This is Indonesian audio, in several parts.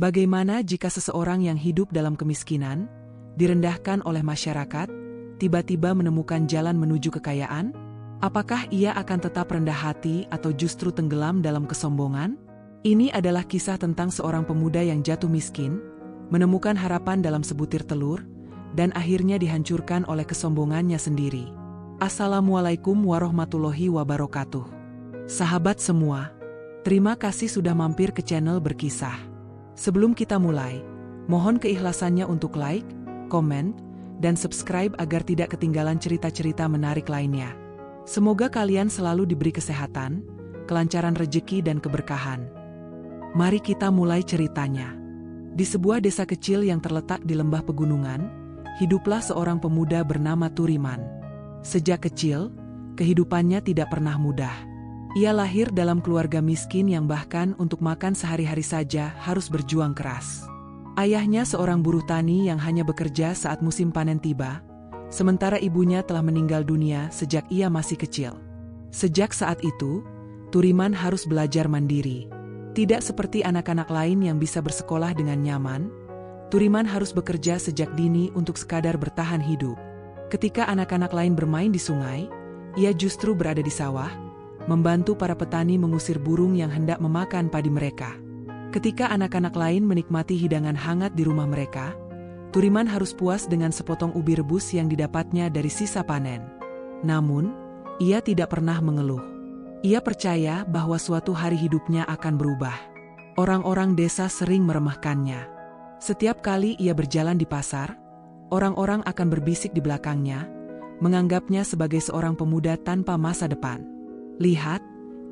Bagaimana jika seseorang yang hidup dalam kemiskinan, direndahkan oleh masyarakat, tiba-tiba menemukan jalan menuju kekayaan? Apakah ia akan tetap rendah hati atau justru tenggelam dalam kesombongan? Ini adalah kisah tentang seorang pemuda yang jatuh miskin, menemukan harapan dalam sebutir telur, dan akhirnya dihancurkan oleh kesombongannya sendiri. Assalamualaikum warahmatullahi wabarakatuh. Sahabat semua, terima kasih sudah mampir ke channel Berkisah. Sebelum kita mulai, mohon keikhlasannya untuk like, komen, dan subscribe agar tidak ketinggalan cerita-cerita menarik lainnya. Semoga kalian selalu diberi kesehatan, kelancaran rezeki dan keberkahan. Mari kita mulai ceritanya. Di sebuah desa kecil yang terletak di lembah pegunungan, hiduplah seorang pemuda bernama Turiman. Sejak kecil, kehidupannya tidak pernah mudah. Ia lahir dalam keluarga miskin yang bahkan untuk makan sehari-hari saja harus berjuang keras. Ayahnya seorang buruh tani yang hanya bekerja saat musim panen tiba, sementara ibunya telah meninggal dunia sejak ia masih kecil. Sejak saat itu, Turiman harus belajar mandiri. Tidak seperti anak-anak lain yang bisa bersekolah dengan nyaman, Turiman harus bekerja sejak dini untuk sekadar bertahan hidup. Ketika anak-anak lain bermain di sungai, ia justru berada di sawah, membantu para petani mengusir burung yang hendak memakan padi mereka. Ketika anak-anak lain menikmati hidangan hangat di rumah mereka, Turiman harus puas dengan sepotong ubi rebus yang didapatnya dari sisa panen. Namun, ia tidak pernah mengeluh. Ia percaya bahwa suatu hari hidupnya akan berubah. Orang-orang desa sering meremehkannya. Setiap kali ia berjalan di pasar, orang-orang akan berbisik di belakangnya, menganggapnya sebagai seorang pemuda tanpa masa depan. Lihat,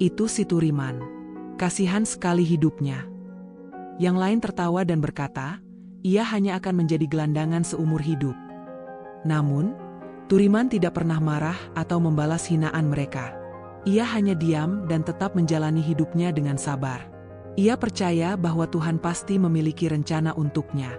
itu si Turiman. Kasihan sekali hidupnya. Yang lain tertawa dan berkata, ia hanya akan menjadi gelandangan seumur hidup. Namun, Turiman tidak pernah marah atau membalas hinaan mereka. Ia hanya diam dan tetap menjalani hidupnya dengan sabar. Ia percaya bahwa Tuhan pasti memiliki rencana untuknya.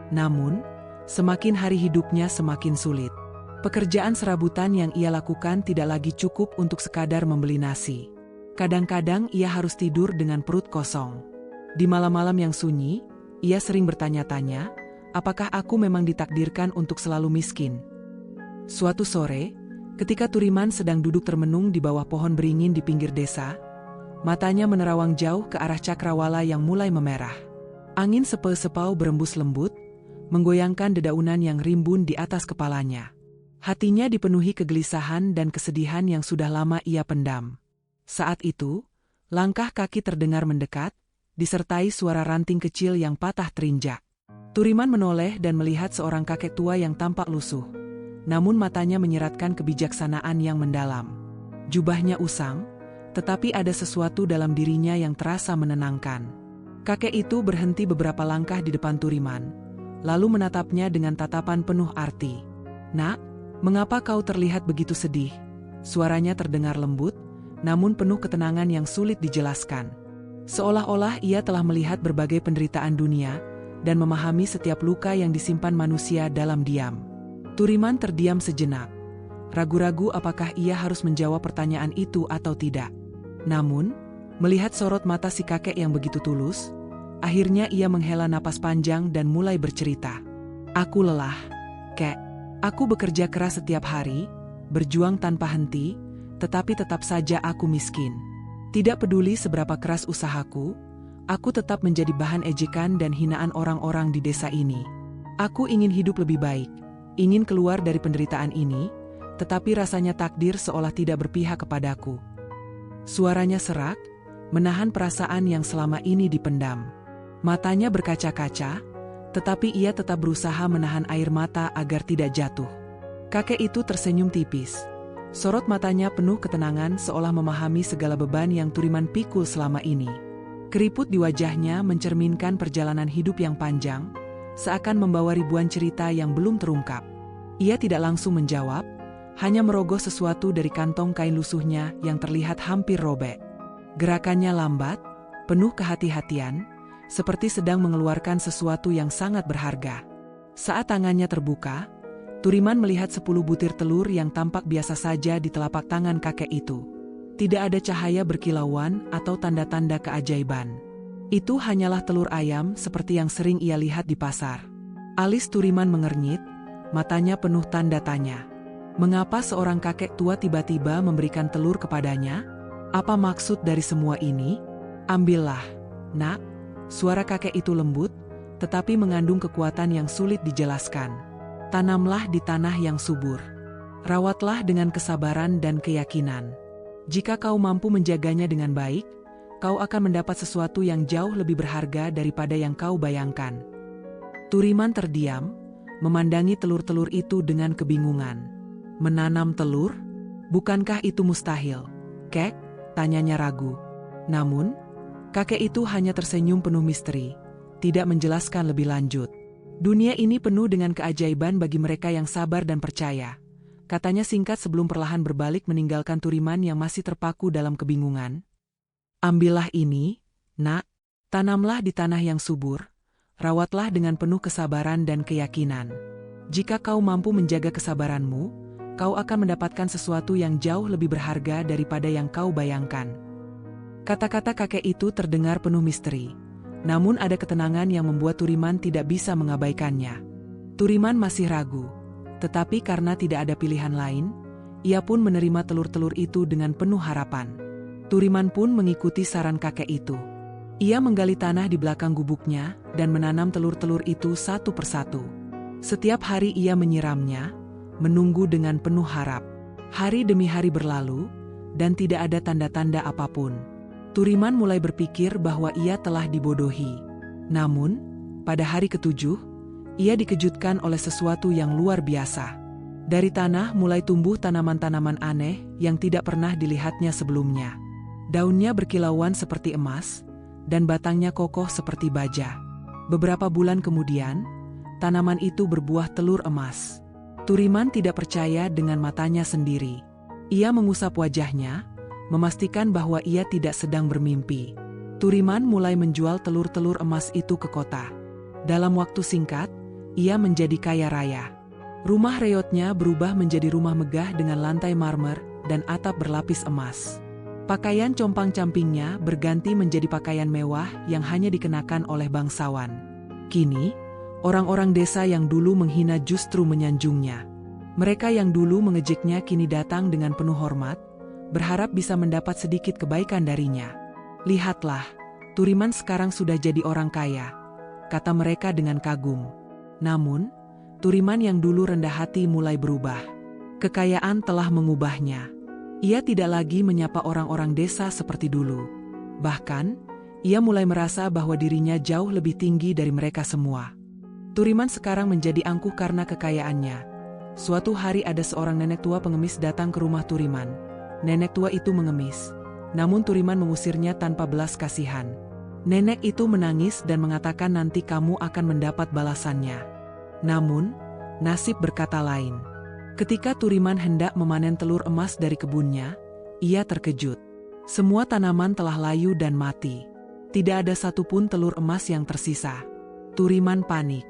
Namun, semakin hari hidupnya semakin sulit. Pekerjaan serabutan yang ia lakukan tidak lagi cukup untuk sekadar membeli nasi. Kadang-kadang ia harus tidur dengan perut kosong. Di malam-malam yang sunyi, ia sering bertanya-tanya, apakah aku memang ditakdirkan untuk selalu miskin? Suatu sore, ketika Turiman sedang duduk termenung di bawah pohon beringin di pinggir desa, matanya menerawang jauh ke arah cakrawala yang mulai memerah. Angin sepau-sepau berembus lembut, menggoyangkan dedaunan yang rimbun di atas kepalanya. Hatinya dipenuhi kegelisahan dan kesedihan yang sudah lama ia pendam. Saat itu, langkah kaki terdengar mendekat, disertai suara ranting kecil yang patah terinjak. Turiman menoleh dan melihat seorang kakek tua yang tampak lusuh. Namun matanya menyeratkan kebijaksanaan yang mendalam. Jubahnya usang, tetapi ada sesuatu dalam dirinya yang terasa menenangkan. Kakek itu berhenti beberapa langkah di depan Turiman, lalu menatapnya dengan tatapan penuh arti. "Nak, mengapa kau terlihat begitu sedih?" Suaranya terdengar lembut, namun penuh ketenangan yang sulit dijelaskan. Seolah-olah ia telah melihat berbagai penderitaan dunia, dan memahami setiap luka yang disimpan manusia dalam diam. Turiman terdiam sejenak, ragu-ragu apakah ia harus menjawab pertanyaan itu atau tidak. Namun, melihat sorot mata si kakek yang begitu tulus, akhirnya ia menghela napas panjang dan mulai bercerita. "Aku lelah, Kek. Aku bekerja keras setiap hari, berjuang tanpa henti, tetapi tetap saja aku miskin. Tidak peduli seberapa keras usahaku, aku tetap menjadi bahan ejekan dan hinaan orang-orang di desa ini. Aku ingin hidup lebih baik, ingin keluar dari penderitaan ini, tetapi rasanya takdir seolah tidak berpihak kepadaku." Suaranya serak, menahan perasaan yang selama ini dipendam. Matanya berkaca-kaca, tetapi ia tetap berusaha menahan air mata agar tidak jatuh. Kakek itu tersenyum tipis. Sorot matanya penuh ketenangan seolah memahami segala beban yang Turiman pikul selama ini. Keriput di wajahnya mencerminkan perjalanan hidup yang panjang, seakan membawa ribuan cerita yang belum terungkap. Ia tidak langsung menjawab, hanya merogoh sesuatu dari kantong kain lusuhnya yang terlihat hampir robek. Gerakannya lambat, penuh kehati-hatian, seperti sedang mengeluarkan sesuatu yang sangat berharga. Saat tangannya terbuka, Turiman melihat 10 butir telur yang tampak biasa saja di telapak tangan kakek itu. Tidak ada cahaya berkilauan atau tanda-tanda keajaiban. Itu hanyalah telur ayam seperti yang sering ia lihat di pasar. Alis Turiman mengernyit, matanya penuh tanda tanya. Mengapa seorang kakek tua tiba-tiba memberikan telur kepadanya? Apa maksud dari semua ini? Ambillah, nak. Suara kakek itu lembut, tetapi mengandung kekuatan yang sulit dijelaskan. Tanamlah di tanah yang subur. Rawatlah dengan kesabaran dan keyakinan. Jika kau mampu menjaganya dengan baik, kau akan mendapat sesuatu yang jauh lebih berharga daripada yang kau bayangkan. Turiman terdiam, memandangi telur-telur itu dengan kebingungan. Menanam telur? Bukankah itu mustahil, Kek? Tanyanya ragu. Namun, kakek itu hanya tersenyum penuh misteri, tidak menjelaskan lebih lanjut. Dunia ini penuh dengan keajaiban bagi mereka yang sabar dan percaya, katanya singkat sebelum perlahan berbalik meninggalkan Turiman yang masih terpaku dalam kebingungan. Ambillah ini, nak, tanamlah di tanah yang subur, rawatlah dengan penuh kesabaran dan keyakinan. Jika kau mampu menjaga kesabaranmu, kau akan mendapatkan sesuatu yang jauh lebih berharga daripada yang kau bayangkan. Kata-kata kakek itu terdengar penuh misteri, namun ada ketenangan yang membuat Turiman tidak bisa mengabaikannya. Turiman masih ragu, tetapi karena tidak ada pilihan lain, ia pun menerima telur-telur itu dengan penuh harapan. Turiman pun mengikuti saran kakek itu. Ia menggali tanah di belakang gubuknya dan menanam telur-telur itu satu persatu. Setiap hari ia menyiramnya, menunggu dengan penuh harap. Hari demi hari berlalu, dan tidak ada tanda-tanda apapun. Turiman mulai berpikir bahwa ia telah dibodohi. Namun, pada hari ke-7, ia dikejutkan oleh sesuatu yang luar biasa. Dari tanah mulai tumbuh tanaman-tanaman aneh yang tidak pernah dilihatnya sebelumnya. Daunnya berkilauan seperti emas, dan batangnya kokoh seperti baja. Beberapa bulan kemudian, tanaman itu berbuah telur emas. Turiman tidak percaya dengan matanya sendiri. Ia mengusap wajahnya, memastikan bahwa ia tidak sedang bermimpi. Turiman mulai menjual telur-telur emas itu ke kota. Dalam waktu singkat, ia menjadi kaya raya. Rumah reotnya berubah menjadi rumah megah dengan lantai marmer dan atap berlapis emas. Pakaian compang-campingnya berganti menjadi pakaian mewah yang hanya dikenakan oleh bangsawan. Kini, orang-orang desa yang dulu menghina justru menyanjungnya. Mereka yang dulu mengejeknya kini datang dengan penuh hormat, berharap bisa mendapat sedikit kebaikan darinya. Lihatlah, Turiman sekarang sudah jadi orang kaya, kata mereka dengan kagum. Namun, Turiman yang dulu rendah hati mulai berubah. Kekayaan telah mengubahnya. Ia tidak lagi menyapa orang-orang desa seperti dulu. Bahkan, ia mulai merasa bahwa dirinya jauh lebih tinggi dari mereka semua. Turiman sekarang menjadi angkuh karena kekayaannya. Suatu hari ada seorang nenek tua pengemis datang ke rumah Turiman. Nenek tua itu mengemis, namun Turiman mengusirnya tanpa belas kasihan. Nenek itu menangis dan mengatakan nanti kamu akan mendapat balasannya. Namun, nasib berkata lain. Ketika Turiman hendak memanen telur emas dari kebunnya, ia terkejut. Semua tanaman telah layu dan mati. Tidak ada satupun telur emas yang tersisa. Turiman panik.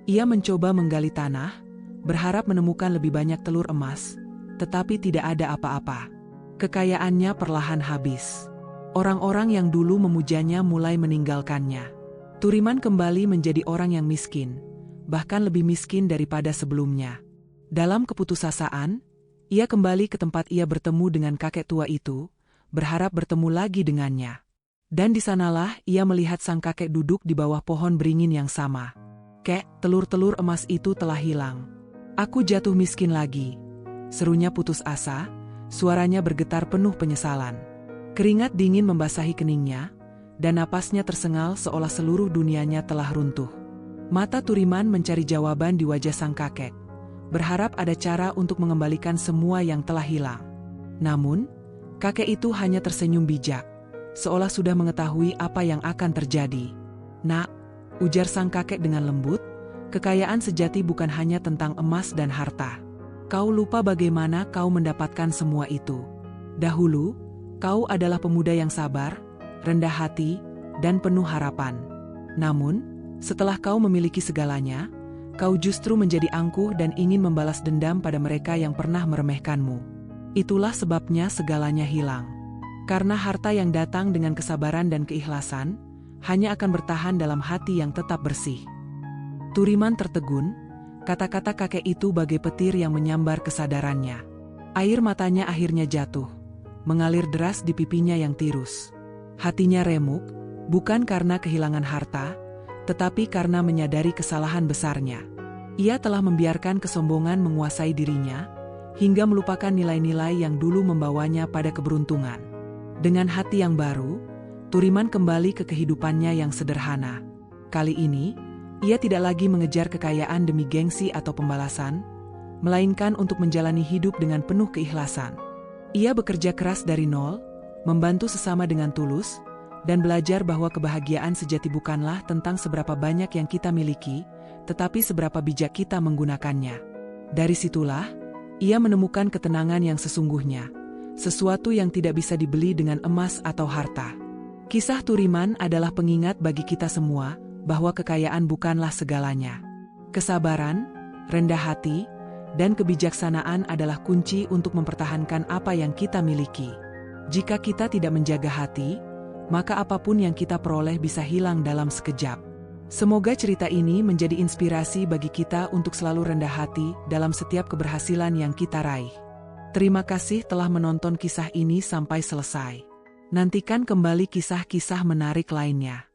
Ia mencoba menggali tanah, berharap menemukan lebih banyak telur emas, tetapi tidak ada apa-apa. Kekayaannya perlahan habis. Orang-orang yang dulu memujanya mulai meninggalkannya. Turiman kembali menjadi orang yang miskin, bahkan lebih miskin daripada sebelumnya. Dalam keputusasaan, ia kembali ke tempat ia bertemu dengan kakek tua itu, berharap bertemu lagi dengannya. Dan di sanalah ia melihat sang kakek duduk di bawah pohon beringin yang sama. Kek, telur-telur emas itu telah hilang. Aku jatuh miskin lagi. Serunya putus asa, suaranya bergetar penuh penyesalan. Keringat dingin membasahi keningnya, dan napasnya tersengal seolah seluruh dunianya telah runtuh. Mata Turiman mencari jawaban di wajah sang kakek, berharap ada cara untuk mengembalikan semua yang telah hilang. Namun, kakek itu hanya tersenyum bijak, seolah sudah mengetahui apa yang akan terjadi. Nak, ujar sang kakek dengan lembut, kekayaan sejati bukan hanya tentang emas dan harta. Kau lupa bagaimana kau mendapatkan semua itu. Dahulu, kau adalah pemuda yang sabar, rendah hati, dan penuh harapan. Namun, setelah kau memiliki segalanya, kau justru menjadi angkuh dan ingin membalas dendam pada mereka yang pernah meremehkanmu. Itulah sebabnya segalanya hilang. Karena harta yang datang dengan kesabaran dan keikhlasan, hanya akan bertahan dalam hati yang tetap bersih. Turiman tertegun, kata-kata kakek itu bagai petir yang menyambar kesadarannya. Air matanya akhirnya jatuh, mengalir deras di pipinya yang tirus. Hatinya remuk, bukan karena kehilangan harta, tetapi karena menyadari kesalahan besarnya. Ia telah membiarkan kesombongan menguasai dirinya, hingga melupakan nilai-nilai yang dulu membawanya pada keberuntungan. Dengan hati yang baru, Turiman kembali ke kehidupannya yang sederhana. Kali ini, ia tidak lagi mengejar kekayaan demi gengsi atau pembalasan, melainkan untuk menjalani hidup dengan penuh keikhlasan. Ia bekerja keras dari nol, membantu sesama dengan tulus, dan belajar bahwa kebahagiaan sejati bukanlah tentang seberapa banyak yang kita miliki, tetapi seberapa bijak kita menggunakannya. Dari situlah, ia menemukan ketenangan yang sesungguhnya, sesuatu yang tidak bisa dibeli dengan emas atau harta. Kisah Turiman adalah pengingat bagi kita semua bahwa kekayaan bukanlah segalanya. Kesabaran, rendah hati, dan kebijaksanaan adalah kunci untuk mempertahankan apa yang kita miliki. Jika kita tidak menjaga hati, maka apapun yang kita peroleh bisa hilang dalam sekejap. Semoga cerita ini menjadi inspirasi bagi kita untuk selalu rendah hati dalam setiap keberhasilan yang kita raih. Terima kasih telah menonton kisah ini sampai selesai. Nantikan kembali kisah-kisah menarik lainnya.